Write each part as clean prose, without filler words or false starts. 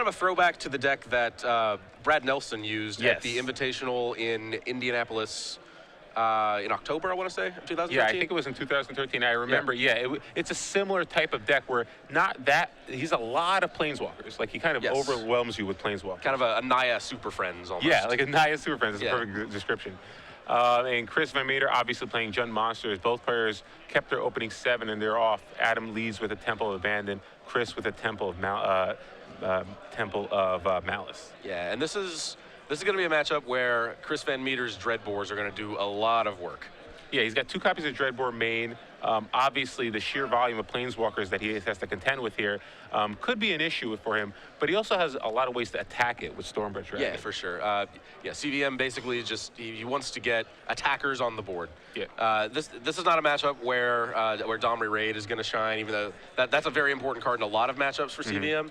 of a throwback to the deck that Brad Nelson used Yes. at the Invitational in Indianapolis in October, I want to say, 2013. Yeah, I think it was in 2013. I remember. Yeah, it's a similar type of deck where not that he's a lot of planeswalkers. Like he kind of overwhelms you with planeswalkers. Kind of a Naya Super Friends almost. Yeah, like a Naya Super Friends is a perfect description. And Chris VanMeter obviously playing Jund Monsters. Both players kept their opening 7 and they're off. Adam leads with a Temple of Abandon. Chris with a Temple of Malice. Yeah, and this is going to be a matchup where Chris VanMeter's Dreadbores are going to do a lot of work. Yeah, he's got 2 copies of Dreadbore main. Obviously, the sheer volume of planeswalkers that he has to contend with here could be an issue for him, but he also has a lot of ways to attack it with Stormbreath Dragon. Yeah, for sure. CVM basically just he wants to get attackers on the board. Yeah. This is not a matchup where Domri Raid is going to shine, even though that's a very important card in a lot of matchups for CVM.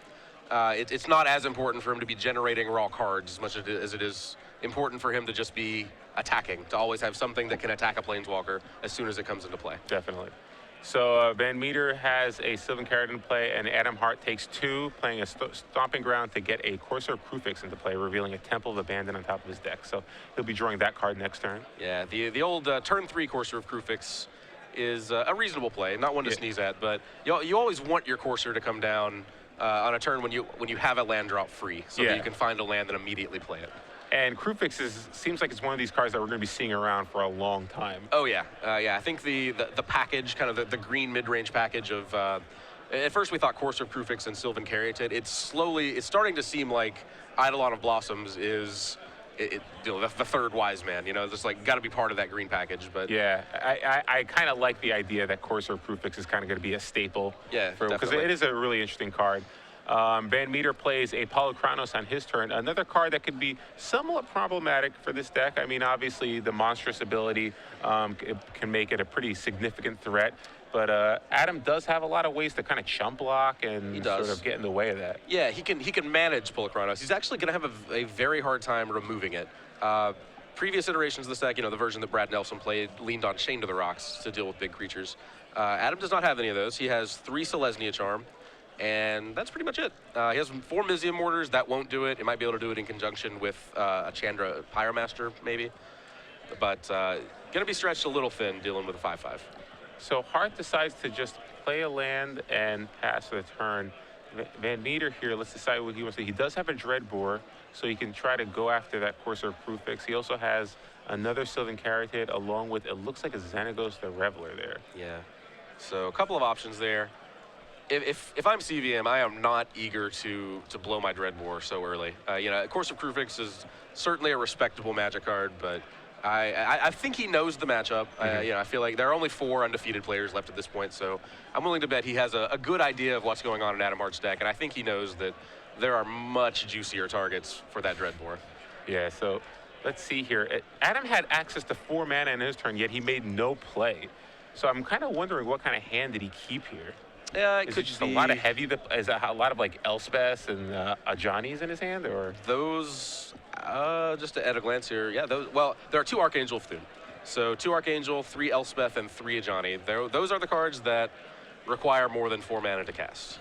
It's not as important for him to be generating raw cards as much as it is important for him to just be attacking, to always have something that can attack a planeswalker as soon as it comes into play. Definitely. So VanMeter has a Sylvan Carrot in play, and Adam Hart takes 2, playing a Stomping Ground to get a Courser of Krufix into play, revealing a Temple of Abandon on top of his deck. So he'll be drawing that card next turn. Yeah, the old turn 3 Courser of Krufix is a reasonable play, not one to sneeze at, but you always want your Courser to come down on a turn when you have a land drop free, so that you can find a land and immediately play it. And Krufix seems like it's one of these cards that we're going to be seeing around for a long time. Oh yeah, I think the package, kind of the green mid-range package of. At first we thought Courser of Krufix and Sylvan Caryatid. It's starting to seem like Eidolon of Blossoms is the third wise man. Just like got to be part of that green package. But yeah, I kind of like the idea that Courser of Krufix is kind of going to be a staple. Yeah, because it is a really interesting card. VanMeter plays a Polychronos on his turn, another card that could be somewhat problematic for this deck. I mean, obviously, the monstrous ability can make it a pretty significant threat, but Adam does have a lot of ways to kind of chump block and sort of get in the way of that. Yeah, he can manage Polychronos. He's actually going to have a very hard time removing it. Previous iterations of this deck, the version that Brad Nelson played, leaned on Chain to the Rocks to deal with big creatures. Adam does not have any of those. He has 3 Selesnya Charm. And that's pretty much it. He has 4 Mizium Mortars. That won't do it. It might be able to do it in conjunction with a Chandra Pyromaster, maybe. But going to be stretched a little thin dealing with a 5/5. So Hart decides to just play a land and pass the turn. VanMeter here, let's decide what he wants to do. He does have a Dreadbore, so he can try to go after that Courser of Krufix. He also has another Sylvan Caryatid along with, it looks like a Xenagos the Reveler there. Yeah. So a couple of options there. If I'm CVM, I am not eager to blow my Dreadbore so early. Course of Krufix is certainly a respectable Magic card, but I think he knows the matchup. I feel like there are only 4 undefeated players left at this point, so I'm willing to bet he has a good idea of what's going on in Adam Hart's deck, and I think he knows that there are much juicier targets for that Dreadbore. Yeah, so let's see here. Adam had access to 4 mana in his turn, yet he made no play. So I'm kind of wondering what kind of hand did he keep here? Yeah, is it just a lot of heavy? Is it a lot of like Elspeths and Ajani's in his hand, or those? Just at a glance here, yeah. Those. Well, there are 2 Archangel Thune, so 2 Archangel, 3 Elspeth, and 3 Ajani. Those are the cards that require more than 4 mana to cast.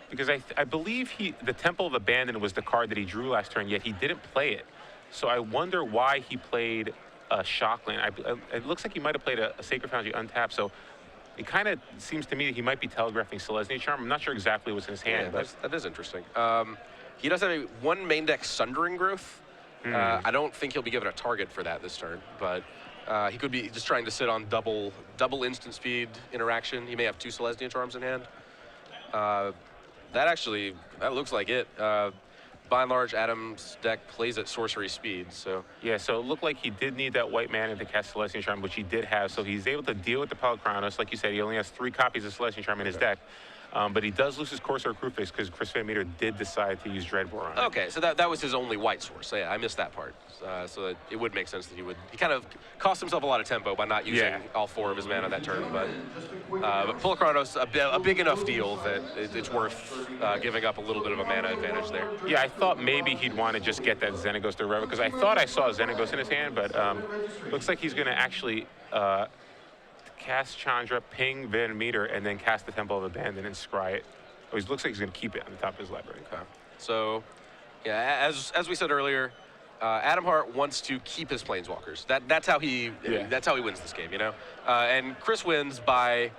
Because I believe the Temple of Abandon was the card that he drew last turn, yet he didn't play it. So I wonder why he played a Shockland. It looks like he might have played a Sacred Foundry untapped. So. It kind of seems to me that he might be telegraphing Selesnya Charm. I'm not sure exactly what's in his hand. Yeah, that is interesting. He does have 1 main deck Sundering Growth. I don't think he'll be given a target for that this turn, but he could be just trying to sit on double instant speed interaction. He may have 2 Selesnya Charms in hand. That looks like it. By and large, Adam's deck plays at sorcery speed, so... Yeah, so it looked like he did need that white mana to cast Selesnya Charm, which he did have, so he's able to deal with the Polychronos. Like you said, he only has 3 copies of Selesnya Charm in his deck, but he does lose his Courser of Krufix because Chris VanMeter did decide to use Dreadbore on it. Okay, so that was his only white source. So yeah, I missed that part. So that it would make sense that he kind of cost himself a lot of tempo by not using all 4 of his mana that turn, but Polychronos, a big enough deal that it's worth giving up a little bit of a mana advantage there. Yeah, I thought maybe he'd want to just get that Xenagos to Reveler, because I thought I saw Xenagos in his hand, but looks like he's going to actually cast Chandra, ping VanMeter, and then cast the Temple of Abandon and scry it. Oh, he looks like he's going to keep it on the top of his library. Okay. So, yeah, as we said earlier, Adam Hart wants to keep his planeswalkers. That's how he wins this game, you know. And Chris wins by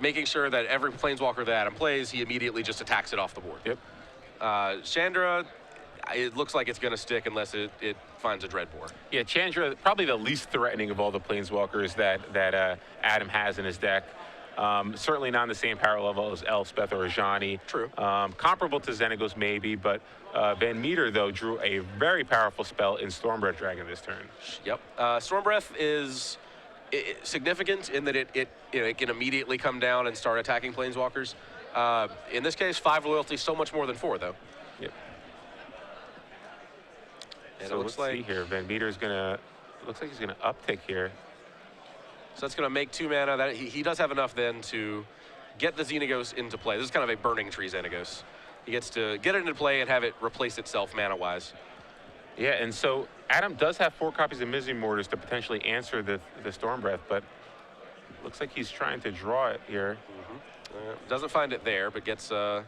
making sure that every planeswalker that Adam plays, he immediately just attacks it off the board. Yep. Chandra, it looks like it's going to stick unless it finds a Dreadbore. Yeah, Chandra, probably the least threatening of all the planeswalkers that Adam has in his deck. Certainly not on the same power level as Elspeth or Ajani. True. Comparable to Xenagos maybe, but VanMeter, though, drew a very powerful spell in Stormbreath Dragon this turn. Yep. Stormbreath is significant in that it can immediately come down and start attacking planeswalkers. In this case, 5 loyalty, so much more than 4, though. Yep. And so it looks let's like see here. VanMeter's gonna. Looks like he's gonna uptick here. So that's going to make 2 mana. That he does have enough then to get the Xenagos into play. This is kind of a burning tree Xenagos. He gets to get it into play and have it replace itself mana-wise. Yeah, and so Adam does have 4 copies of Misery Mortars to potentially answer the Stormbreath, but looks like he's trying to draw it here. Doesn't find it there, but gets to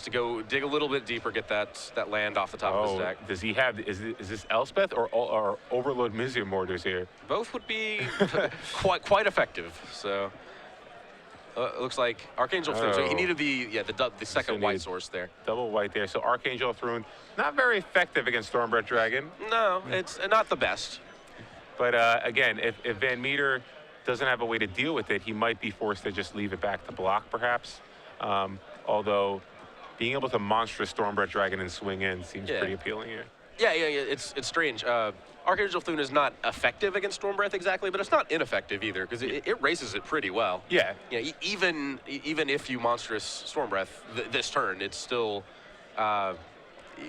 go dig a little bit deeper, get that land off the top of his deck. Does he have? Is this Elspeth or Overload Misery Mortars here? Both would be quite effective. So it looks like Archangel Flame. So he needed the second white source there. Double white there. So Archangel Thrune, not very effective against Stormbreath Dragon. No, it's not the best. But again, if VanMeter doesn't have a way to deal with it, he might be forced to just leave it back to block, perhaps. Although being able to monstrous Stormbreath Dragon and swing in seems pretty appealing here. Yeah. It's strange. Archangel Thune is not effective against Stormbreath exactly, but it's not ineffective either because it races it pretty well. Yeah. Yeah. Even if you monstrous Stormbreath this turn, it's still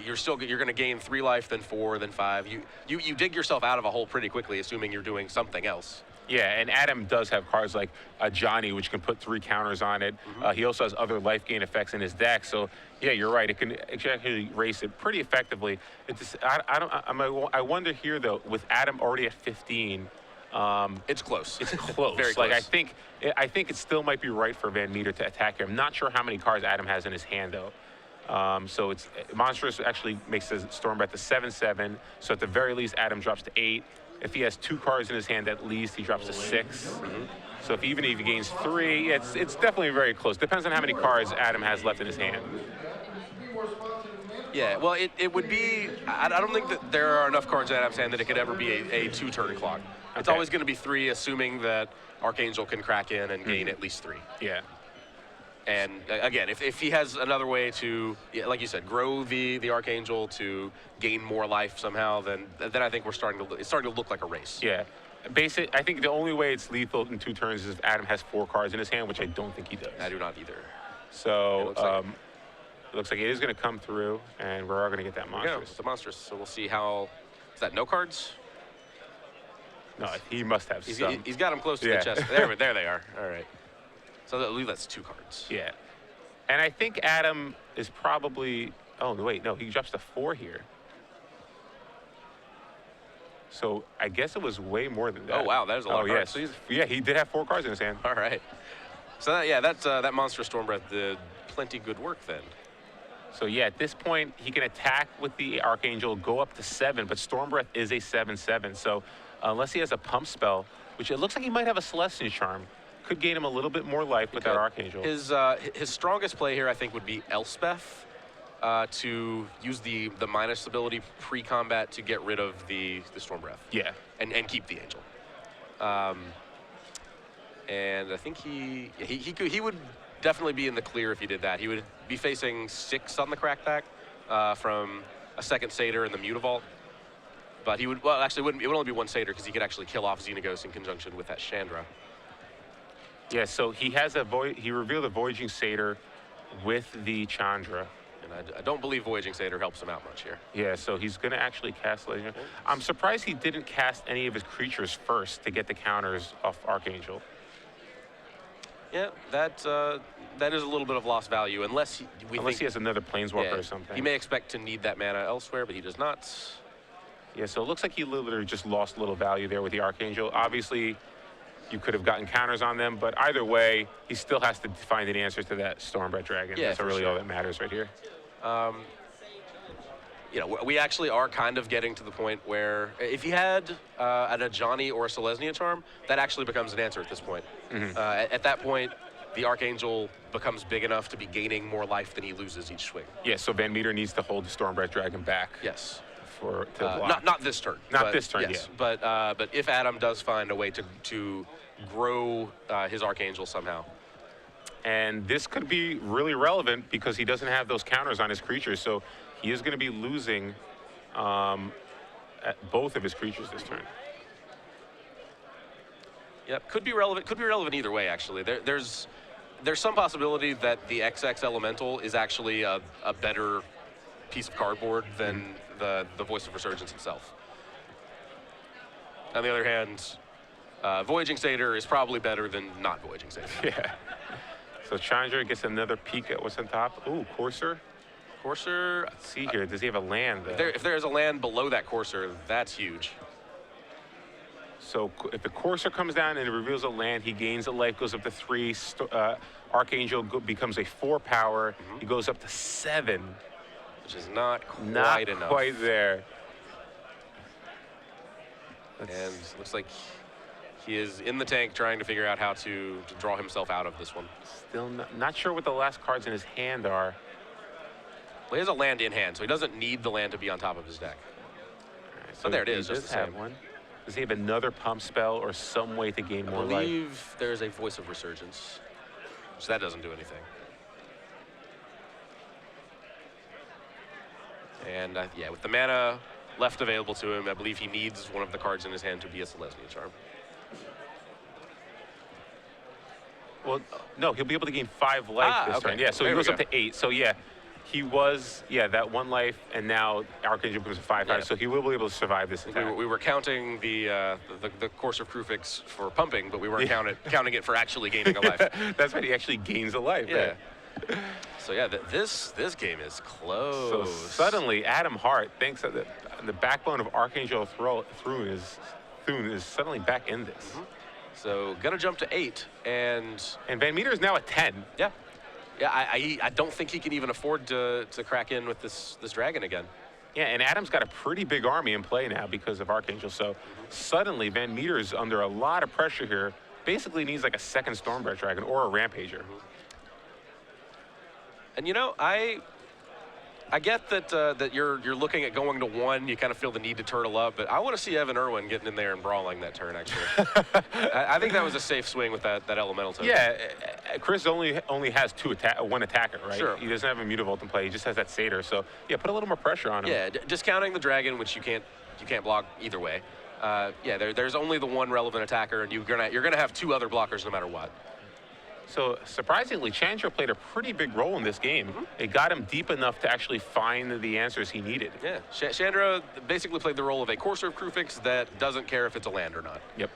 you're going to gain 3 life, then 4, then 5. You dig yourself out of a hole pretty quickly, assuming you're doing something else. Yeah, and Adam does have cards like Ajani, which can put 3 counters on it. He also has other life gain effects in his deck. So, yeah, you're right. It can actually race it pretty effectively. I wonder here, though, with Adam already at 15. It's close. It's close. Very close. Like, I think it still might be right for VanMeter to attack here. I'm not sure how many cards Adam has in his hand, though. So it's Monstrous actually makes the Stormbreath a 7/7. So at the very least, Adam drops to 8. If he has 2 cards in his hand at least, he drops to 6. So even if he gains 3, it's definitely very close. Depends on how many cards Adam has left in his hand. Yeah, well, it would be. I don't think that there are enough cards in Adam's hand that it could ever be a 2-turn clock. It's always going to be 3, assuming that Archangel can crack in and gain at least 3. Yeah. And again, if he has another way to, like you said, grow the Archangel to gain more life somehow, then I think it's starting to look like a race. Yeah. I think the only way it's lethal in 2 turns is if Adam has 4 cards in his hand, which I don't think he does. I do not either. So it looks like it is going to come through, and we're all going to get that monstrous. It's the monstrous. So we'll see how. Is that no cards? No, he must have some. He's got them close to the chest. There they are. All right. So I believe that's 2 cards. Yeah. And I think Adam is probably... Oh, wait, no, he drops to 4 here. So I guess it was way more than that. Oh, wow, that is a lot of cards. So he did have 4 cards in his hand. All right. So, that Monster Stormbreath did plenty good work then. So, yeah, at this point, he can attack with the Archangel, go up to 7, but Stormbreath is a 7/7. So unless he has a pump spell, which it looks like he might have a Celestial Charm, could gain him a little bit more life with that Archangel. His strongest play here, I think, would be Elspeth to use the minus ability pre-combat to get rid of the Stormbreath. Yeah. And keep the Angel. And I think he would definitely be in the clear if he did that. He would be facing 6 on the crackback from a second Satyr and the Mutavault. But he would, well, actually, it would only be 1 Satyr because he could actually kill off Xenagos in conjunction with that Chandra. Yeah, so he has he revealed a Voyaging Satyr with the Chandra. And I don't believe Voyaging Satyr helps him out much here. Yeah, so he's going to actually cast Legend. I'm surprised he didn't cast any of his creatures first to get the counters off Archangel. Yeah, that is a little bit of lost value, unless he has another Planeswalker or something. He may expect to need that mana elsewhere, but he does not. Yeah, so it looks like he literally just lost a little value there with the Archangel. Obviously, you could have gotten counters on them, but either way, he still has to find an answer to that Stormbreath Dragon. Yeah, that's really all that matters right here. you know, we actually are kind of getting to the point where if he had a Johnny or a Selesnya charm, that actually becomes an answer at this point. At that point, the Archangel becomes big enough to be gaining more life than he loses each swing. Yeah, so VanMeter needs to hold the Stormbreath Dragon back. Yes. To block. Not this turn. Not this turn, yes. yeah. But if Adam does find a way to grow his Archangel somehow. And this could be really relevant because he doesn't have those counters on his creatures, so he is going to be losing at both of his creatures this turn. Yep, could be relevant. Could be relevant either way. Actually, there's some possibility that the XX Elemental is actually a better piece of cardboard than the Voice of Resurgence itself. On the other hand, Voyaging Satyr is probably better than not Voyaging Satyr. Yeah. So Chandra gets another peek at what's on top. Ooh, Courser. Courser. Let's see here. Does he have a land? If there's a land below that Courser, that's huge. So if the Courser comes down and it reveals a land, he gains a life, goes up to 3. Archangel becomes a 4 power. He goes up to 7. Which is not quite enough. Not quite there. And looks like he is in the tank trying to figure out how to draw himself out of this one. Still not sure what the last cards in his hand are. Well, he has a land in hand, so he doesn't need the land to be on top of his deck. Right, so but there it is, He just does the have same. one. Does he have another pump spell or some way to gain more I life? believe there's a Voice of Resurgence, so that doesn't do anything. And yeah, with the mana left available to him, I believe he needs one of the cards in his hand to be a Selesnya charm. Well, no, he'll be able to gain 5 life this okay. turn. Yeah, so There he we goes up go. to 8. So yeah, he was, that 1 life, and now Archangel becomes a 5 power, so he will be able to survive this attack. We were counting the course of Krufix for pumping, but we weren't counting it for actually gaining a life. That's right, he actually gains a life. Yeah. Right? So yeah, this game is close. So suddenly, Adam Hart thinks that the backbone of Archangel Thune is suddenly back in this. So gonna jump to 8, and VanMeter is now at 10. yeah, I don't think he can even afford to crack in with this dragon again. Yeah, and Adam's got a pretty big army in play now because of Archangel. So suddenly, VanMeter is under a lot of pressure here. Basically needs like a second Stormbreath Dragon or a Rampager. And you know, I get that you're looking at going to 1. You kind of feel the need to turtle up, but I want to see Evan Irwin getting in there and brawling that turn. Actually, I think that was a safe swing with that elemental token. Yeah, Chris only has 1 attacker, right? Sure. He doesn't have a Mutavault in play. He just has that Satyr. So yeah, put a little more pressure on him. Yeah, discounting the dragon, which you can't block either way. Yeah, there's only the 1 relevant attacker, and you're gonna have 2 other blockers no matter what. So surprisingly, Chandra played a pretty big role in this game. It got him deep enough to actually find the answers he needed. Yeah, Chandra basically played the role of a Courser of Krufix that doesn't care if it's a land or not. Yep.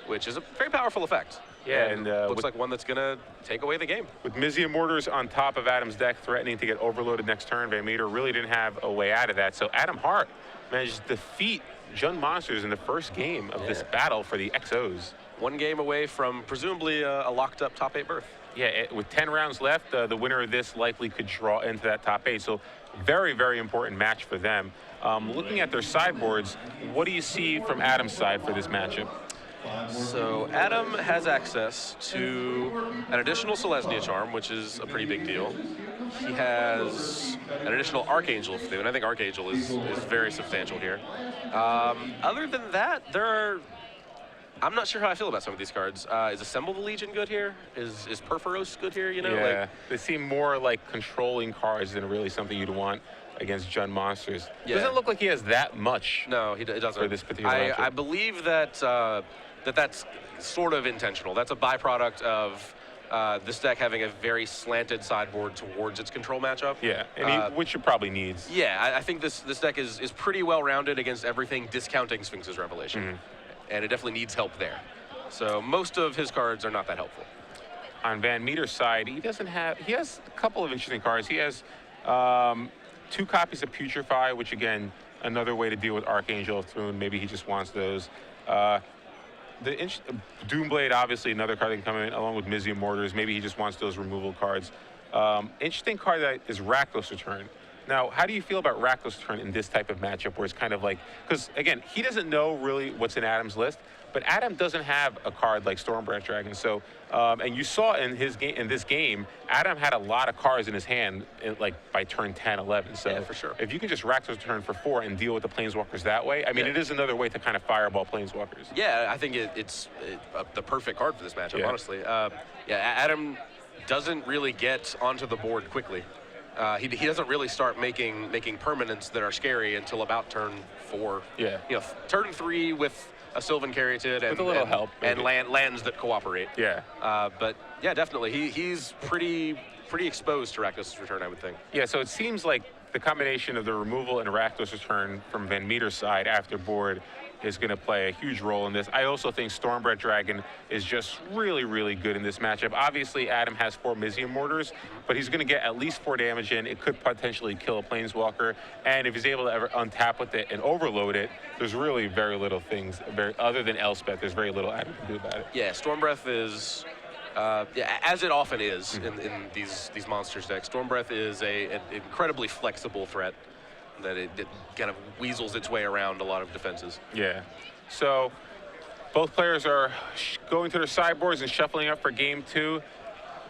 Which is a very powerful effect. Yeah, and looks like one that's gonna take away the game. With Mizium Mortars on top of Adam's deck, threatening to get overloaded next turn, VanMeter really didn't have a way out of that. So Adam Hart managed to defeat Jund Monsters in the first game of this battle for the XOs. 1 game away from presumably a locked-up top 8 berth. Yeah, with 10 rounds left, the winner of this likely could draw into that top 8. So very, very important match for them. Looking at their sideboards, what do you see from Adam's side for this matchup? So Adam has access to an additional Selesnya charm, which is a pretty big deal. He has an additional Archangel of Thune. I think Archangel is very substantial here. Other than that, I'm not sure how I feel about some of these cards. Is Assemble the Legion good here? Is Perforos good here? You know, yeah, they seem more like controlling cards than really something you'd want against Jund Monsters. Yeah. Doesn't look like he has that much. No, he doesn't. For this particular matchup. I believe that that's sort of intentional. That's a byproduct of this deck having a very slanted sideboard towards its control matchup. Yeah, and which it probably needs. Yeah, I think this deck is pretty well rounded against everything discounting Sphinx's Revelation. And it definitely needs help there. So most of his cards are not that helpful. On VanMeter's side, he has a couple of interesting cards. He has 2 copies of Putrefy, which again, another way to deal with Archangel of Thune. Maybe he just wants those. Doomblade, obviously another card that can come in along with Mizium Mortars. Maybe he just wants those removal cards. Interesting card that is Rakdos Return. Now, how do you feel about Rakdos' turn in this type of matchup where it's kind of like, because again, he doesn't know really what's in Adam's list, but Adam doesn't have a card like Stormbreath Dragon. So, and you saw in this game, Adam had a lot of cards in his hand, like by turn 10, 11. So yeah, for sure. If you can just Rakdos' turn for 4 and deal with the Planeswalkers that way, I mean, it is another way to kind of fireball Planeswalkers. Yeah, I think it's the perfect card for this matchup, honestly. Adam doesn't really get onto the board quickly. He doesn't really start making permanents that are scary until about turn 4. Yeah. Turn 3 with a Sylvan Caryatid and with a little help and lands that cooperate. Yeah. But yeah, definitely he's pretty exposed to Rakdos' return, I would think. Yeah. So it seems like the combination of the removal and Rakdos' return from VanMeter's side after board is going to play a huge role in this. I also think Stormbreath Dragon is just really, really good in this matchup. Obviously, Adam has 4 Mizium Mortars, but he's going to get at least 4 damage in. It could potentially kill a Planeswalker, and if he's able to ever untap with it and overload it, there's really very little things, other than Elspeth, there's very little Adam can do about it. Yeah, Stormbreath is, as it often is in these monsters decks, Stormbreath is an incredibly flexible threat that it kind of weasels its way around a lot of defenses. Yeah. So both players are going to their sideboards and shuffling up for game 2.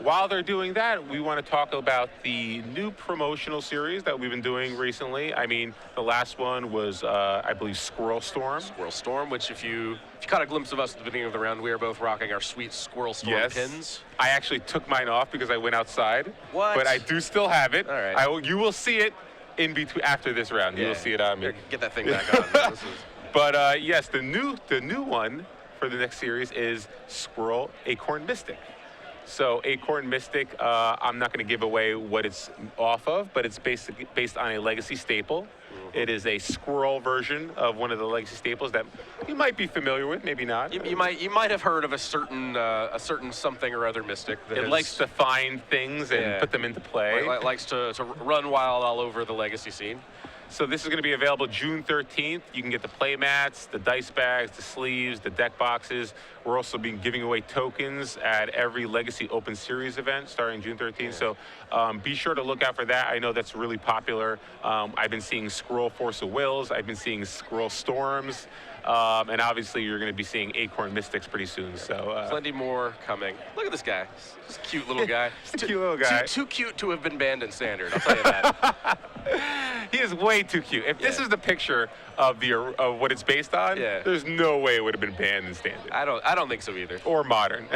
While they're doing that, we want to talk about the new promotional series that we've been doing recently. I mean, the last one was, I believe, Squirrel Storm. Squirrel Storm, which if you caught a glimpse of us at the beginning of the round, we are both rocking our sweet Squirrel Storm pins. I actually took mine off because I went outside. What? But I do still have it. All right. You will see it in between after this round. You will see it on me. Get that thing back on. But yes, the new one for the next series is Squirrel Acorn Mystic. So Acorn Mystic, I'm not going to give away what it's off of, but it's basically based on a legacy staple. It is a squirrel version of one of the legacy staples that you might be familiar with, maybe not. You might have heard of a certain something or other mystic that likes to find things and put them into play. Likes to run wild all over the legacy scene. So this is going to be available June 13th. You can get the play mats, the dice bags, the sleeves, the deck boxes. We're also giving away tokens at every Legacy Open Series event starting June 13th. So be sure to look out for that. I know that's really popular. I've been seeing Squirrel Force of Wills. I've been seeing Squirrel Storms. And obviously, you're going to be seeing Acorn Mystics pretty soon. So plenty more coming. Look at this guy. This cute little guy. Just a cute little guy. Too cute to have been banned in Standard, I'll tell you that. He is way too cute. If this is the picture of what it's based on, there's no way it would have been banned in Standard. I don't think so either. Or Modern.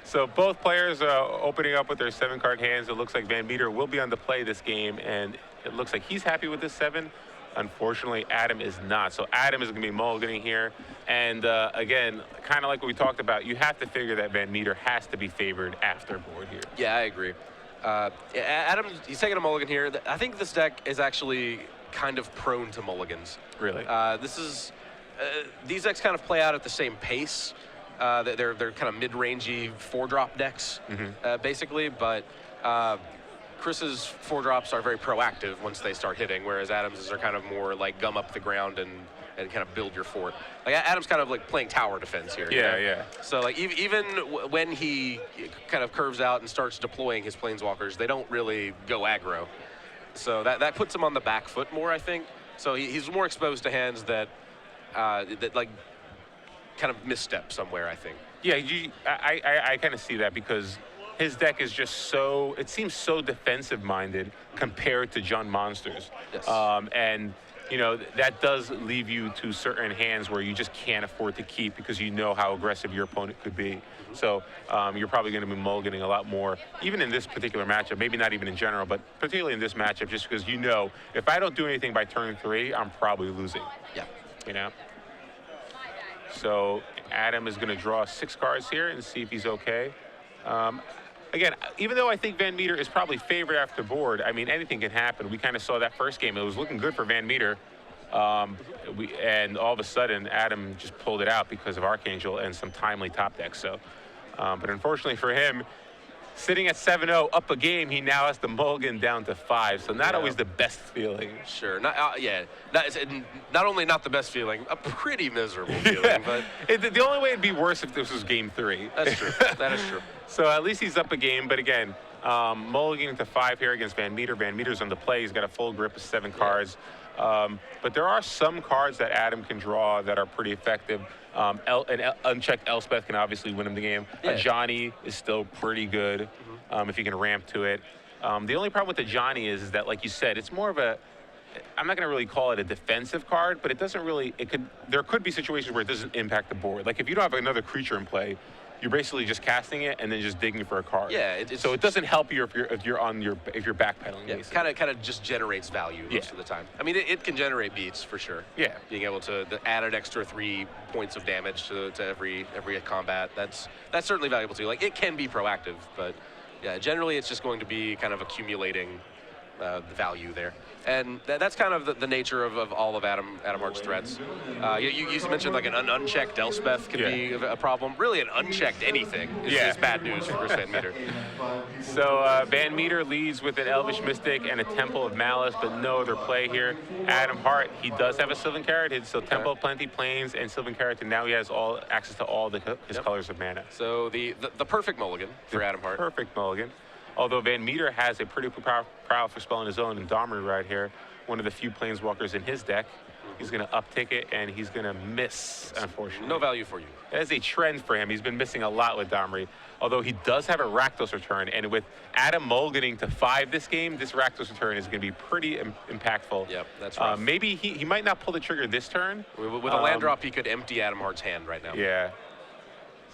So both players are opening up with their 7-card hands. It looks like VanMeter will be on the play this game, and it looks like he's happy with this 7. Unfortunately, Adam is not. So Adam is going to be mulliganing here. And again, kind of like what we talked about, you have to figure that VanMeter has to be favored after board here. Yeah, I agree. Adam, he's taking a mulligan here. I think this deck is actually kind of prone to mulligans. Really? These decks kind of play out at the same pace. They're kind of mid-rangey 4-drop decks, basically. But Chris's 4-drops are very proactive once they start hitting, whereas Adam's are kind of more like gum up the ground and kind of build your fort. Like Adam's kind of like playing tower defense here. Yeah. So like even when he kind of curves out and starts deploying his planeswalkers, they don't really go aggro. So that puts him on the back foot more, I think. So he's more exposed to hands that like kind of misstep somewhere, I think. Yeah, I kind of see that because his deck is just so, it seems so defensive-minded compared to Jund Monsters. Yes. And, you know, that does leave you to certain hands where you just can't afford to keep because you know how aggressive your opponent could be. So you're probably going to be mulliganing a lot more, even in this particular matchup, maybe not even in general, but particularly in this matchup, just because you know, if I don't do anything by turn 3, I'm probably losing. Yeah. You know? So Adam is going to draw 6 cards here and see if he's okay. Again, even though I think VanMeter is probably favored after board, I mean, anything can happen. We kind of saw that first game. It was looking good for VanMeter. And all of a sudden, Adam just pulled it out because of Archangel and some timely top decks. So, but unfortunately for him, sitting at 7-0 up a game, he now has to mulligan down to 5. So not always the best feeling. Sure. Not only not the best feeling, a pretty miserable feeling. But the only way it'd be worse if this was game 3. That's true. That is true. So at least he's up a game. But again, Mulligan to 5 here against VanMeter. VanMeter's on the play. He's got a full grip of 7 cards. But there are some cards that Adam can draw that are pretty effective. An unchecked Elspeth can obviously win him the game. A Johnny is still pretty good if you can ramp to it. The only problem with the Johnny is that, like you said, it's more of a, I'm not going to really call it a defensive card, but it doesn't really, there could be situations where it doesn't impact the board. Like if you don't have another creature in play, you're basically just casting it and then just digging for a card. Yeah. So it doesn't help you if you're backpedaling. Yeah, kind of just generates value most of the time. I mean, it can generate beats for sure. Yeah. Being able to add an extra 3 points of damage to every combat, that's certainly valuable too. Like it can be proactive, but yeah, generally it's just going to be kind of accumulating the value there. And that's kind of the nature of all of Adam Hart's threats. You mentioned like an unchecked Elspeth can be a problem. Really, an unchecked anything is bad news for VanMeter. So VanMeter leads with an Elvish Mystic and a Temple of Malice, but no other play here. Adam Hart, he does have a Sylvan Carrot, so Temple of Plenty, Plains, and Sylvan Carrot, and now he has access to all his colors of mana. So the perfect mulligan for Adam Hart. Perfect mulligan. Although VanMeter has a pretty powerful spell on his own, and Domri right here, one of the few Planeswalkers in his deck. He's going to uptick it, and he's going to miss, unfortunately. No value for you. That is a trend for him. He's been missing a lot with Domri, although he does have a Rakdos return, and with Adam mulliganing to 5 this game, this Rakdos return is going to be pretty impactful. Yep, that's rough. Maybe he might not pull the trigger this turn. With a land drop, he could empty Adam Hart's hand right now. Yeah.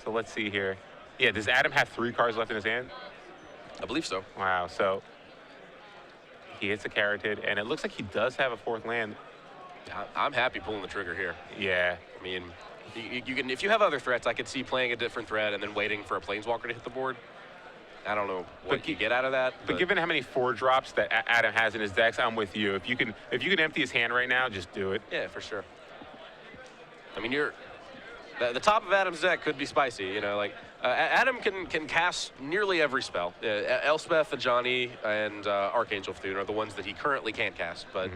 So let's see here. Yeah, does Adam have 3 cards left in his hand? I believe so. Wow, so he hits a Carotid, and it looks like he does have a 4th land. I'm happy pulling the trigger here. Yeah. I mean, you can, if you have other threats, I could see playing a different threat and then waiting for a Planeswalker to hit the board. I don't know what you get out of that. But given how many 4-drops that Adam has in his decks, I'm with you. If you can empty his hand right now, just do it. Yeah, for sure. I mean, the top of Adam's deck could be spicy. You know, like Adam can cast nearly every spell. Elspeth, Ajani, and Archangel Thune are the ones that he currently can't cast. But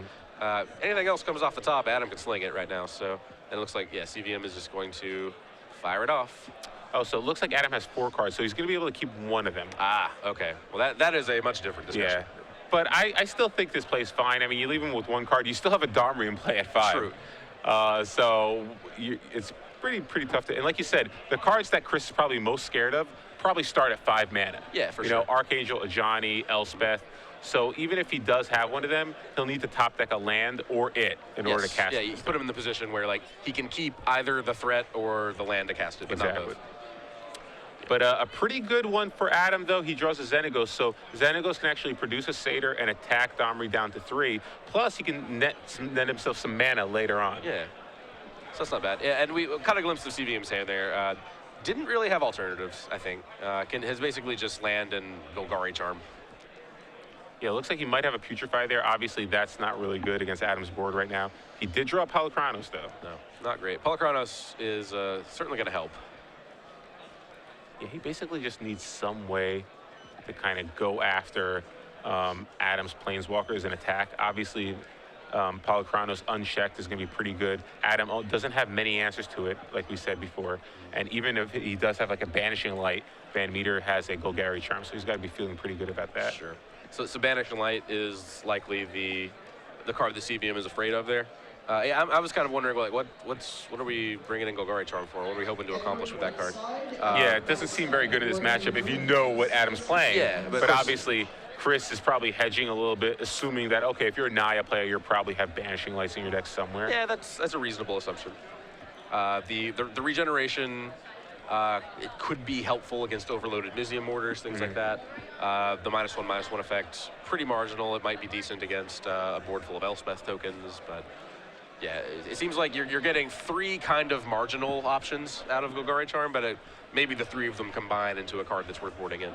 anything else comes off the top, Adam can sling it right now. So it looks like CVM is just going to fire it off. Oh, so it looks like Adam has 4 cards, so he's going to be able to keep 1 of them. Ah, okay. Well, that is a much different discussion. Yeah. But I still think this play's fine. I mean, you leave him with 1 card. You still have a Domri in play at 5. True. So it's pretty tough to. And like you said, the cards that Chris is probably most scared of probably start at 5 mana. Yeah, for sure. sure. You know, Archangel, Ajani, Elspeth. So even if he does have one of them, he'll need to top deck a land or it in order to cast it. Yeah, you put him in the position where like he can keep either the threat or the land to cast it, but not both. But a pretty good one for Adam, though. He draws a Xenagos, so Xenagos can actually produce a Satyr and attack Domri down to 3. Plus, he can net himself some mana later on. Yeah, so that's not bad. Yeah, and we caught a glimpse of CVM's hand there. Didn't really have alternatives, I think. Has basically just land and Golgari Charm. Yeah, it looks like he might have a Putrefy there. Obviously, that's not really good against Adam's board right now. He did draw Polychronos, though. No, not great. Polychronos is certainly going to help. Yeah, he basically just needs some way to kind of go after Adam's Planeswalkers and attack. Obviously, Polychronos unchecked is going to be pretty good. Adam doesn't have many answers to it, like we said before. And even if he does have like a Banishing Light, VanMeter has a Golgari Charm, so he's got to be feeling pretty good about that. Sure. So Banishing Light is likely the card the CVM is afraid of there. I was kind of wondering, like, what are we bringing in Golgari Charm for? What are we hoping to accomplish with that card? Yeah, it doesn't seem very good in this matchup if you know what Adam's playing. Yeah, but obviously Chris is probably hedging a little bit, assuming that, okay, if you're a Naya player, you'll probably have Banishing Lights in your deck somewhere. Yeah, that's a reasonable assumption. The regeneration, it could be helpful against overloaded Nizium Mortars, things like that. The -1/-1 effect, pretty marginal. It might be decent against a board full of Elspeth tokens, but yeah, it seems like you're getting 3 kind of marginal options out of Golgari Charm, but maybe the 3 of them combine into a card that's worth boarding in.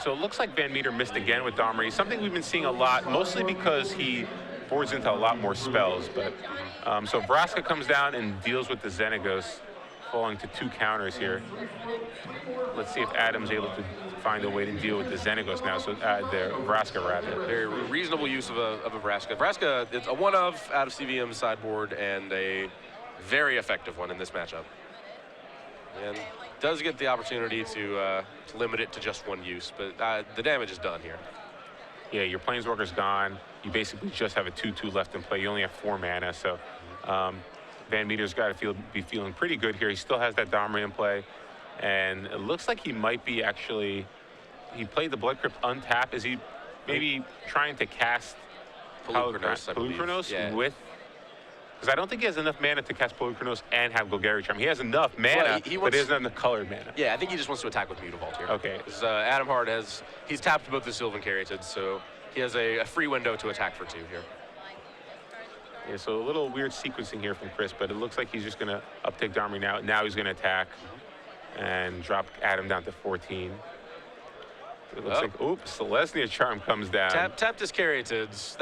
So it looks like VanMeter missed again with Domri, something we've been seeing a lot, mostly because he boards into a lot more spells. But so Vraska comes down and deals with the Xenagos, falling to 2 counters here. Let's see if Adam's able to find a way to deal with the Xenagos now, so the Vraska rather. Very reasonable use of a Vraska. Vraska, it's a one-of out of CVM's sideboard and a very effective one in this matchup. And does get the opportunity to limit it to just one use, but the damage is done here. Yeah, your Planeswalker's gone. You basically just have a 2/2 left in play. You only have 4 mana, so VanMeter's got to be feeling pretty good here. He still has that Domri in play, and it looks like he might be actually. He played the Blood Crypt untap. Is he maybe trying to cast Polukranos with? Because I don't think he has enough mana to cast Polukranos and have Golgari Charm. He has enough mana, but he doesn't have the colored mana. Yeah, I think he just wants to attack with Mutavault here. Okay. Because Adam Hart he's tapped both the Sylvan Caryatids, so he has a free window to attack for 2 here. Yeah, so a little weird sequencing here from Chris, but it looks like he's just going to uptake Domri now. Now he's going to attack and drop Adam down to 14. It looks like, oops, Celestia Charm comes down. Tapped his Caryatids.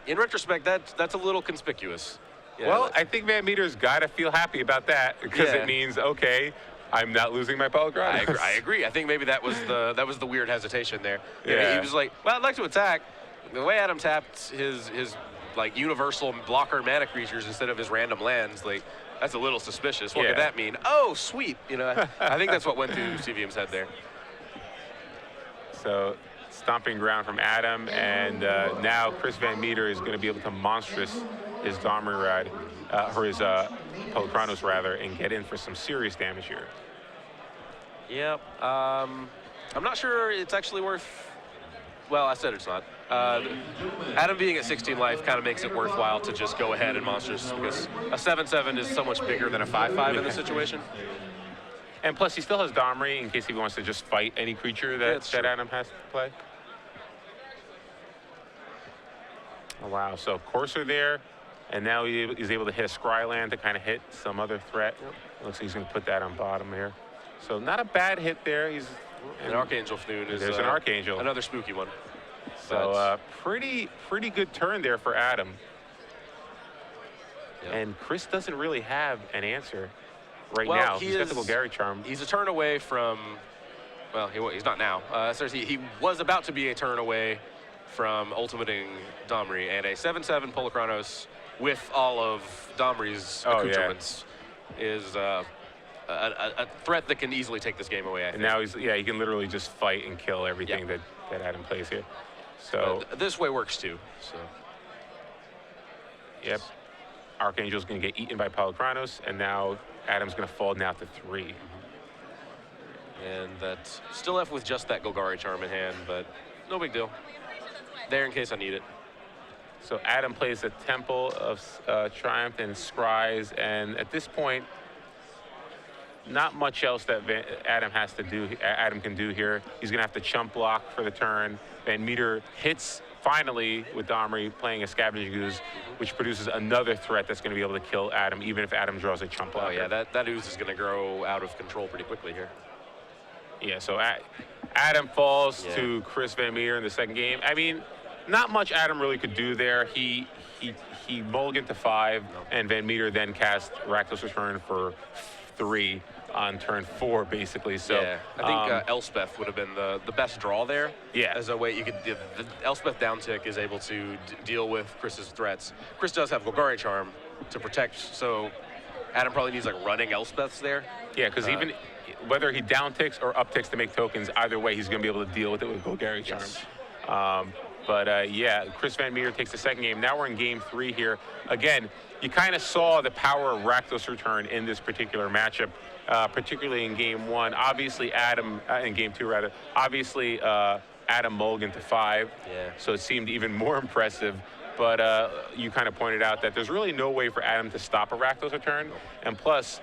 In retrospect, that's a little conspicuous. Yeah, well, I think VanMeter's got to feel happy about that because it means, okay, I'm not losing my Polukranos. I agree. I think maybe that was the weird hesitation there. Yeah. He was like, well, I'd like to attack. The way Adam tapped his like universal blocker mana creatures instead of his random lands, like that's a little suspicious. What could that mean? Oh, sweet. I think that's what went through CVM's head there. So stomping ground from Adam, and now Chris VanMeter is going to be able to monstrous his Domri Ride, or his Polukranos rather, and get in for some serious damage here. Yep. I'm not sure it's actually worth. Well, I said it's not. Adam being at 16 life kind of makes it worthwhile to just go ahead and monstrous because a 7/7 is so much bigger than a 5/5 in this situation. And plus, he still has Domri in case he wants to just fight any creature that Adam has to play. Oh, wow. So Courser there, and now he's able to hit a Scryland to kind of hit some other threat. Looks like he's going to put that on bottom here. So not a bad hit there. An Archangel Fnoon is there's an Archangel. Another spooky one. So pretty good turn there for Adam. Yep. And Chris doesn't really have an answer now. He's got the Golgari Charm. He's a turn away from, well, he's not now. He was about to be a turn away from ultimating Domri, and a 7/7 Polukranos with all of Domri's accoutrements is a threat that can easily take this game away, I think. And now he can literally just fight and kill everything that Adam plays here. So this way works too. So. Yep. Archangel's going to get eaten by Polukranos, and now Adam's going to fall now to 3. And that's still left with just that Golgari Charm in hand, but no big deal. There in case I need it. So Adam plays a Temple of Triumph and Scries, and at this point, not much else that Adam has to do. Adam can do here. He's going to have to chump block for the turn. VanMeter hits finally with Domri playing a Scavenging Ooze, which produces another threat that's going to be able to kill Adam, even if Adam draws a chump block. Oh yeah, that Ooze is going to grow out of control pretty quickly here. Yeah, so Adam falls to Chris VanMeter in the second game. I mean, not much Adam really could do there. He mulliganed to 5, and VanMeter then cast Rakdos Return for 3 on turn 4, basically. So yeah, I think Elspeth would have been the best draw there. Yeah. As a way the Elspeth downtick is able to deal with Chris's threats. Chris does have Golgari Charm to protect, so Adam probably needs like running Elspeths there. Yeah, because even whether he downticks or upticks to make tokens, either way he's going to be able to deal with it with Golgari Charm. Yes. But Chris VanMeter takes the second game. Now we're in game 3 here. Again, you kind of saw the power of Rakdos Return in this particular matchup, particularly in game 1. Obviously, in game 2 rather. Obviously, Adam mulliganed to 5, so it seemed even more impressive. But you kind of pointed out that there's really no way for Adam to stop a Rakdos Return, and plus,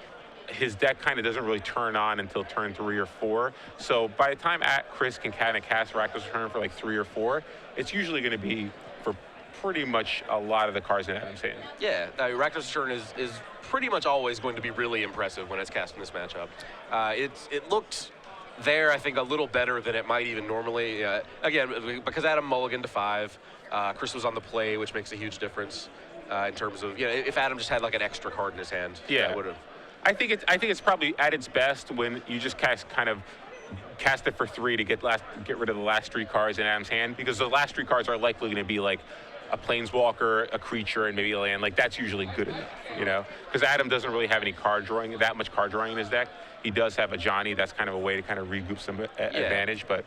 his deck kind of doesn't really turn on until turn 3 or 4. So by the time Chris can kind of cast Rakdos Return for like 3 or 4, it's usually going to be for pretty much a lot of the cards in Adam's hand. Yeah, Rakdos Return is pretty much always going to be really impressive when it's cast in this matchup. It looked there, I think, a little better than it might even normally. Again, because Adam mulliganed to 5, Chris was on the play, which makes a huge difference in terms of, if Adam just had like an extra card in his hand, that would have. I think it's probably at its best when you just cast it for 3 to get rid of the last 3 cards in Adam's hand, because the last 3 cards are likely going to be like a planeswalker, a creature, and maybe a land. Like that's usually good enough, you know? Because Adam doesn't really have any that much card drawing in his deck. He does have a Johnny. That's kind of a way to kind of regroup some advantage, but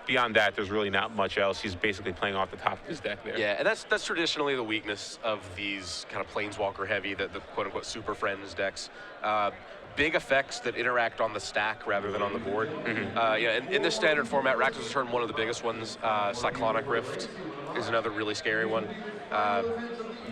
beyond that, there's really not much else. He's basically playing off the top of his deck there. Yeah, and that's traditionally the weakness of these kind of planeswalker heavy, the quote-unquote super friends decks. Big effects that interact on the stack rather than on the board. In this standard format, Rakdos Return, one of the biggest ones. Cyclonic Rift is another really scary one.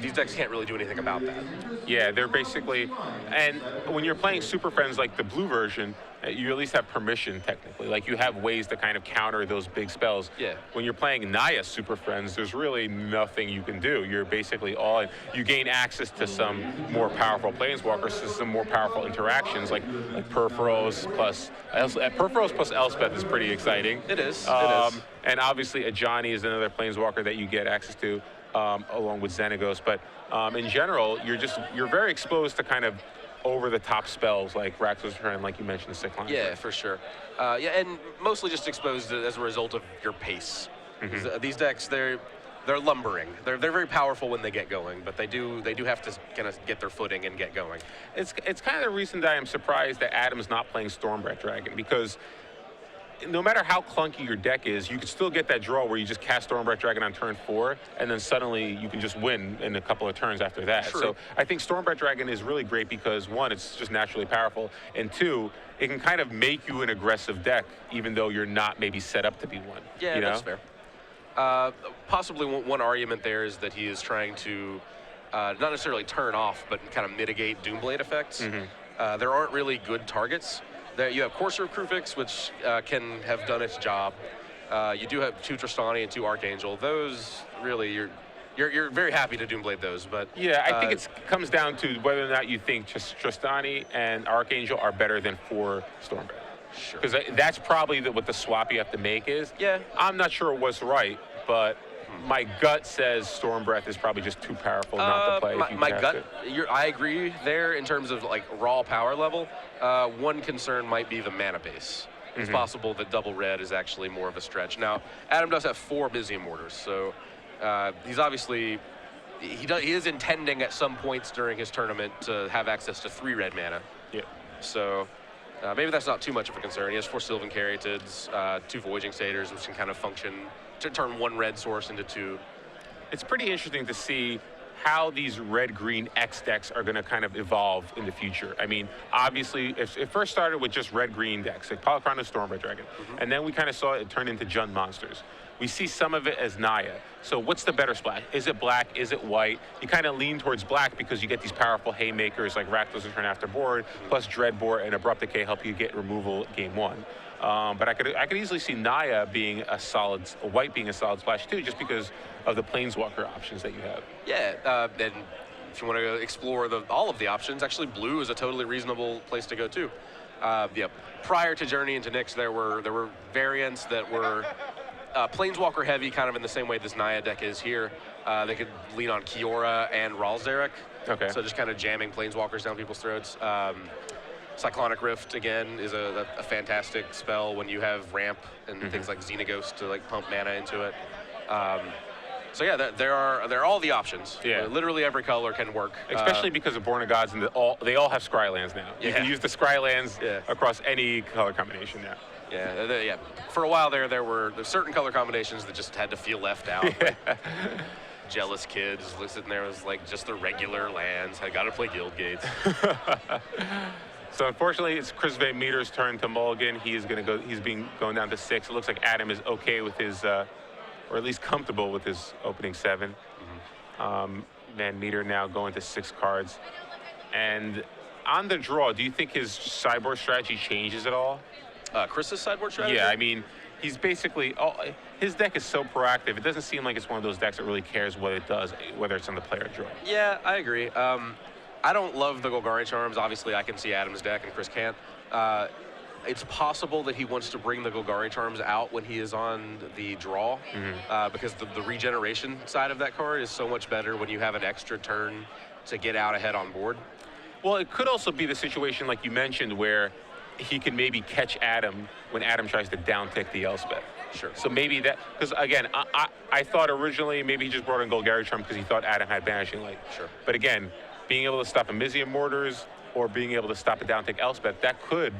These decks can't really do anything about that. Yeah, they're basically, and when you're playing Super Friends like the blue version, you at least have permission technically. Like you have ways to kind of counter those big spells. Yeah. When you're playing Naya Super Friends, there's really nothing you can do. You're basically all in. You gain access to some more powerful planeswalkers, to some more powerful interactions like Perforos plus Elspeth is pretty exciting. It is. And obviously a Johnny is another planeswalker that you get access to. Along with Xenagos, but in general, you're very exposed to kind of over-the-top spells like Rakdos Return, like you mentioned, the Cyclone. Yeah, for sure. And mostly just exposed as a result of your pace. These decks, they're lumbering. They're very powerful when they get going, but they do have to kind of get their footing and get going. It's kind of the reason that I'm surprised that Adam's not playing Stormbreath Dragon, because no matter how clunky your deck is, you can still get that draw where you just cast Stormbreath Dragon on turn 4, and then suddenly you can just win in a couple of turns after that. True. So I think Stormbreath Dragon is really great because, one, it's just naturally powerful, and two, it can kind of make you an aggressive deck, even though you're not maybe set up to be one. Yeah, you know? That's fair. Possibly one argument there is that he is trying to not necessarily turn off, but kind of mitigate Doomblade effects. There aren't really good targets. You have Courser Krufix, which can have done its job. You do have 2 Tristani and 2 Archangel. Those really, you're very happy to Doomblade those, but yeah, I think it comes down to whether or not you think just Tristani and Archangel are better than 4 Stormbreath. Sure. Because that's probably what the swap you have to make is. Yeah. I'm not sure what's right, but my gut says Stormbreath is probably just too powerful not to play. I agree there in terms of like raw power level. One concern might be the mana base. It's possible that double red is actually more of a stretch. Now, Adam does have 4 Byzzium Mortars, so he's obviously he is intending at some points during his tournament to have access to 3 red mana. Yeah. So maybe that's not too much of a concern. He has 4 Sylvan Caryatids, 2 Voyaging Satyrs, which can kind of function to turn 1 red source into 2. It's pretty interesting to see how these red-green X decks are going to kind of evolve in the future. I mean, obviously, it first started with just red-green decks, like Polychrono Stormbreath Dragon, and then we kind of saw it turn into Jund monsters. We see some of it as Naya. So what's the better splash? Is it black? Is it white? You kind of lean towards black because you get these powerful haymakers like Rakdos Return after board, plus Dreadbore and Abrupt Decay help you get removal game 1. But I could easily see Naya being white being a solid splash too, just because of the planeswalker options that you have. Yeah, and if you want to explore all of the options, actually blue is a totally reasonable place to go too. Prior to Journey into Nyx, there were variants that were planeswalker heavy, kind of in the same way this Naya deck is here. They could lean on Kiora and Ralzarek. Okay. So just kind of jamming planeswalkers down people's throats. Cyclonic Rift, again, is a fantastic spell when you have ramp and things like Xenagos to like pump mana into it. So yeah, there are all the options. Yeah. Literally every color can work. Especially because of Born of Gods, and they all have Scrylands now. You can use the Scrylands across any color combination now. Yeah. For a while there were certain color combinations that just had to feel left out. Like jealous kids sitting there was like just the regular lands. I got to play Guild Gates. So unfortunately, it's Chris VanMeter's turn to mulligan. He's going down to 6. It looks like Adam is okay with his, or at least comfortable with his opening 7. VanMeter now going to 6 cards. And on the draw, do you think his sideboard strategy changes at all? Chris's sideboard strategy? Yeah, I mean, he's basically, his deck is so proactive. It doesn't seem like it's one of those decks that really cares what it does, whether it's on the play or draw. Yeah, I agree. I don't love the Golgari Charms. Obviously, I can see Adam's deck and Chris can't. It's possible that he wants to bring the Golgari Charms out when he is on the draw, because the regeneration side of that card is so much better when you have an extra turn to get out ahead on board. Well, it could also be the situation like you mentioned where he can maybe catch Adam when Adam tries to down-tick the Elspeth. Sure. So maybe that, because again, I thought originally maybe he just brought in Golgari Charm because he thought Adam had Banishing Light. Sure. But again, being able to stop Elysium Mortars or being able to stop it down, take Elspeth, that could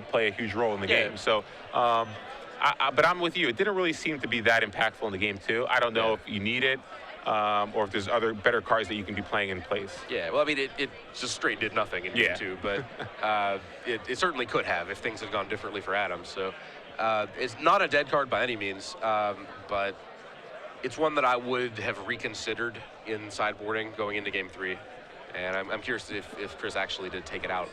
play a huge role in the game. So, but I'm with you. It didn't really seem to be that impactful in the game too. I don't know if you need it. Or if there's other better cards that you can be playing in place. Yeah, well, I mean, it just straight did nothing in game 2, but it certainly could have if things had gone differently for Adam. So it's not a dead card by any means, but it's one that I would have reconsidered in sideboarding going into game 3. And I'm curious if Chris actually did take it out.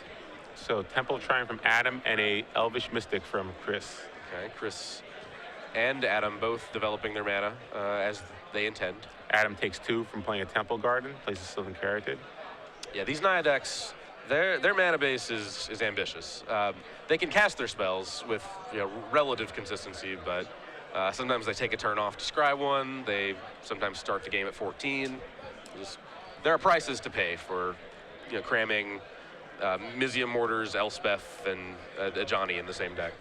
So Temple Shrine from Adam and a Elvish Mystic from Chris. Okay, Chris and Adam both developing their mana as they intend. Adam takes 2 from playing a Temple Garden, plays a Sylvan Carotid. Yeah, these Naya decks, their mana base is ambitious. They can cast their spells with relative consistency, but sometimes they take a turn off to scry one. They sometimes start the game at 14. There are prices to pay for cramming Mizzium Mortars, Elspeth, and a Johnny in the same deck.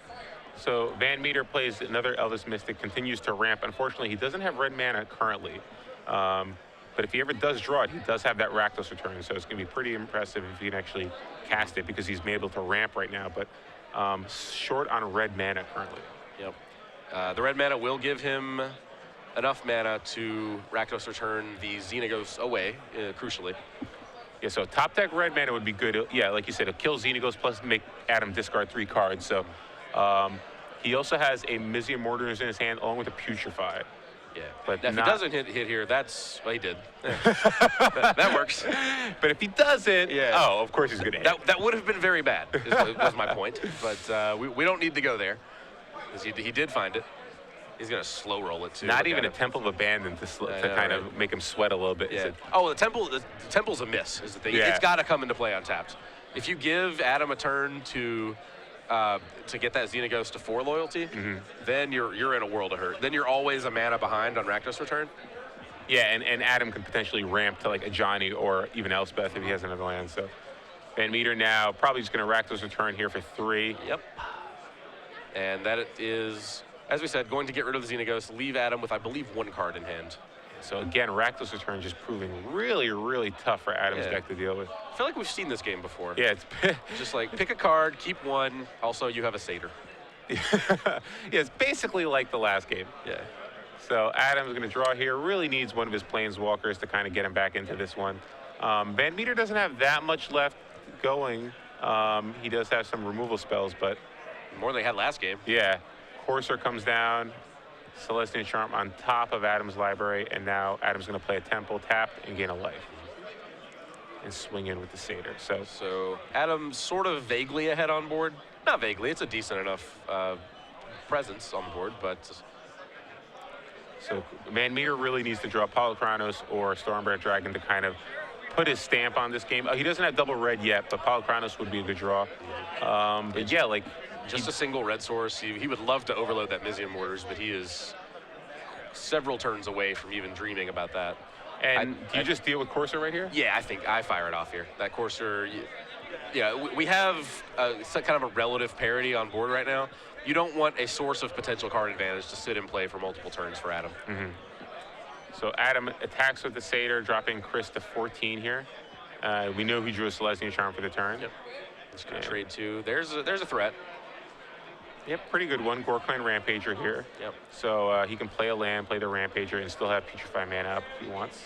So VanMeter plays another Elvish Mystic, continues to ramp. Unfortunately, he doesn't have red mana currently. But if he ever does draw it, he does have that Rakdos return, so it's going to be pretty impressive if he can actually cast it because he's able to ramp right now, but short on red mana currently. Yep. The red mana will give him enough mana to Rakdos return the Xenagos away, crucially. Yeah, so top deck red mana would be good. Yeah, like you said, it'll kill Xenagos plus make Adam discard 3 cards. So he also has a Mizzium Mortars in his hand along with a Putrefy. Yeah, but now, if he doesn't hit here, well, he did. that works. But if he doesn't, of course he's going to hit. That would have been very bad, was my point. But we don't need to go there, because he did find it. He's going to slow roll it, too. Not even a Temple of Abandon to kind of make him sweat a little bit. Yeah. Oh, the Temple's a miss, is the thing. Yeah. It's got to come into play untapped. If you give Adam a turn to get that Xenagos to 4 loyalty, then you're in a world of hurt. Then you're always a mana behind on Rakdos return. Yeah, and Adam can potentially ramp to like a Johnny or even Elspeth if he has another land. So VanMeter now probably just going to Rakdos return here for 3. Yep. And that is, as we said, going to get rid of the Xenagos, leave Adam with, I believe, 1 card in hand. So again, Rakdos return just proving really, really tough for Adam's deck to deal with. I feel like we've seen this game before. Yeah, it's just like pick a card, keep 1. Also, you have a Satyr. Yeah, it's basically like the last game. Yeah. So Adam's going to draw here. Really needs one of his Planeswalkers to kind of get him back into this one. VanMeter doesn't have that much left going. He does have some removal spells, but more than they had last game. Yeah. Courser comes down. Celestial Charm on top of Adam's library, and now Adam's going to play a Temple, tap, and gain a life. And swing in with the Satyr. So Adam's sort of vaguely ahead on board. Not vaguely, it's a decent enough presence on the board, but... So VanMeter really needs to draw Polychronos or Stormbear Dragon to kind of put his stamp on this game. He doesn't have double red yet, but Polychronos would be a good draw. But yeah, like... Just a single red source. He would love to overload that Mizzium Mortars, but he is several turns away from even dreaming about that. And do you just deal with Courser right here? Yeah, I think I fire it off here. That Courser, we have kind of a relative parity on board right now. You don't want a source of potential card advantage to sit in play for multiple turns for Adam. So Adam attacks with the Satyr, dropping Chris to 14 here. We know he drew a Celestial Charm for the turn. Yep. Just going to trade 2. There's a threat. Yep, pretty good one. Gorkline Rampager here. Yep. So he can play a land, play the Rampager, and still have Putrefy mana up if he wants.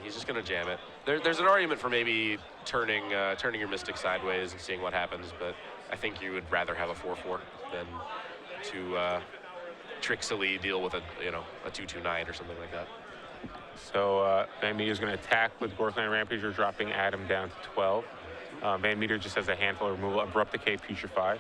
He's just going to jam it. There's an argument for maybe turning your Mystic sideways and seeing what happens, but I think you would rather have a 4/4 than to tricksily deal with a 2/2/9 or something like that. So VanMeter is going to attack with Gorkline Rampager, dropping Adam down to 12. VanMeter just has a handful of removal, Abrupt Decay, Putrefy.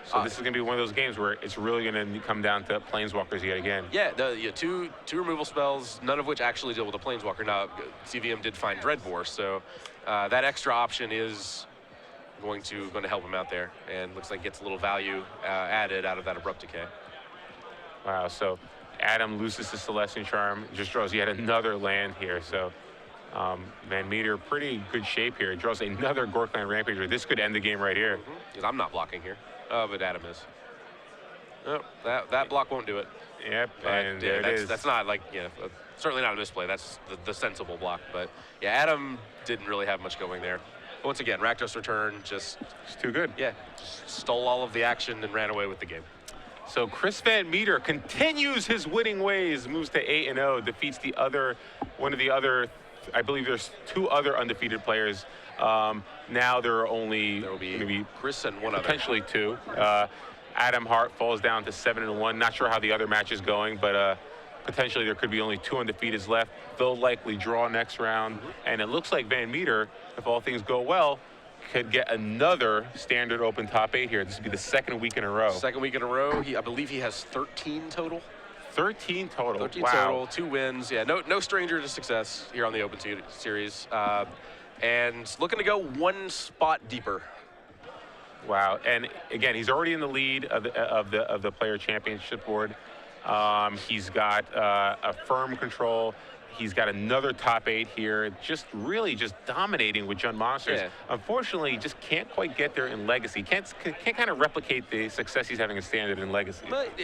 So this is going to be one of those games where it's really going to come down to Planeswalkers yet again. Yeah, two removal spells, none of which actually deal with a Planeswalker. Now, CVM did find Dreadbore, so that extra option is going to help him out there, and looks like gets a little value added out of that Abrupt Decay. Wow, so Adam loses his Celestial Charm, just draws yet another land here. So VanMeter, pretty good shape here. He draws another Gorkline Rampager. This could end the game right here. Because I'm not blocking here. But Adam is. Oh, that block won't do it. Yep, But, and yeah, there it is. that's not like, certainly not a misplay. That's the sensible block. But yeah, Adam didn't really have much going there. But once again, Rakdos return just It's too good. just stole all of the action and ran away with the game. So Chris VanMeter continues his winning ways, moves to 8-0, defeats one of the other, I believe there's 2 other undefeated players. Now there are only There will be maybe Chris and one other. potentially 2. Adam Hart falls down to 7-1. Not sure how the other match is going, but potentially there could be only 2 undefeateds left. They'll likely draw next round, and it looks like VanMeter, if all things go well, could get another standard open top 8 here. This would be the 2nd week in a row. Second week in a row. I believe he has 13 total. 13 total. 13 wow. total, 2 wins. Yeah, no stranger to success here on the Open Series. And looking to go 1 spot deeper. Wow. And again, he's already in the lead of the player championship board. He's got a firm control. He's got another top 8 here, just really just dominating with Jund Monsters. Yeah. Unfortunately, he just can't quite get there in Legacy. Can't kind of replicate the success he's having in Standard in Legacy. But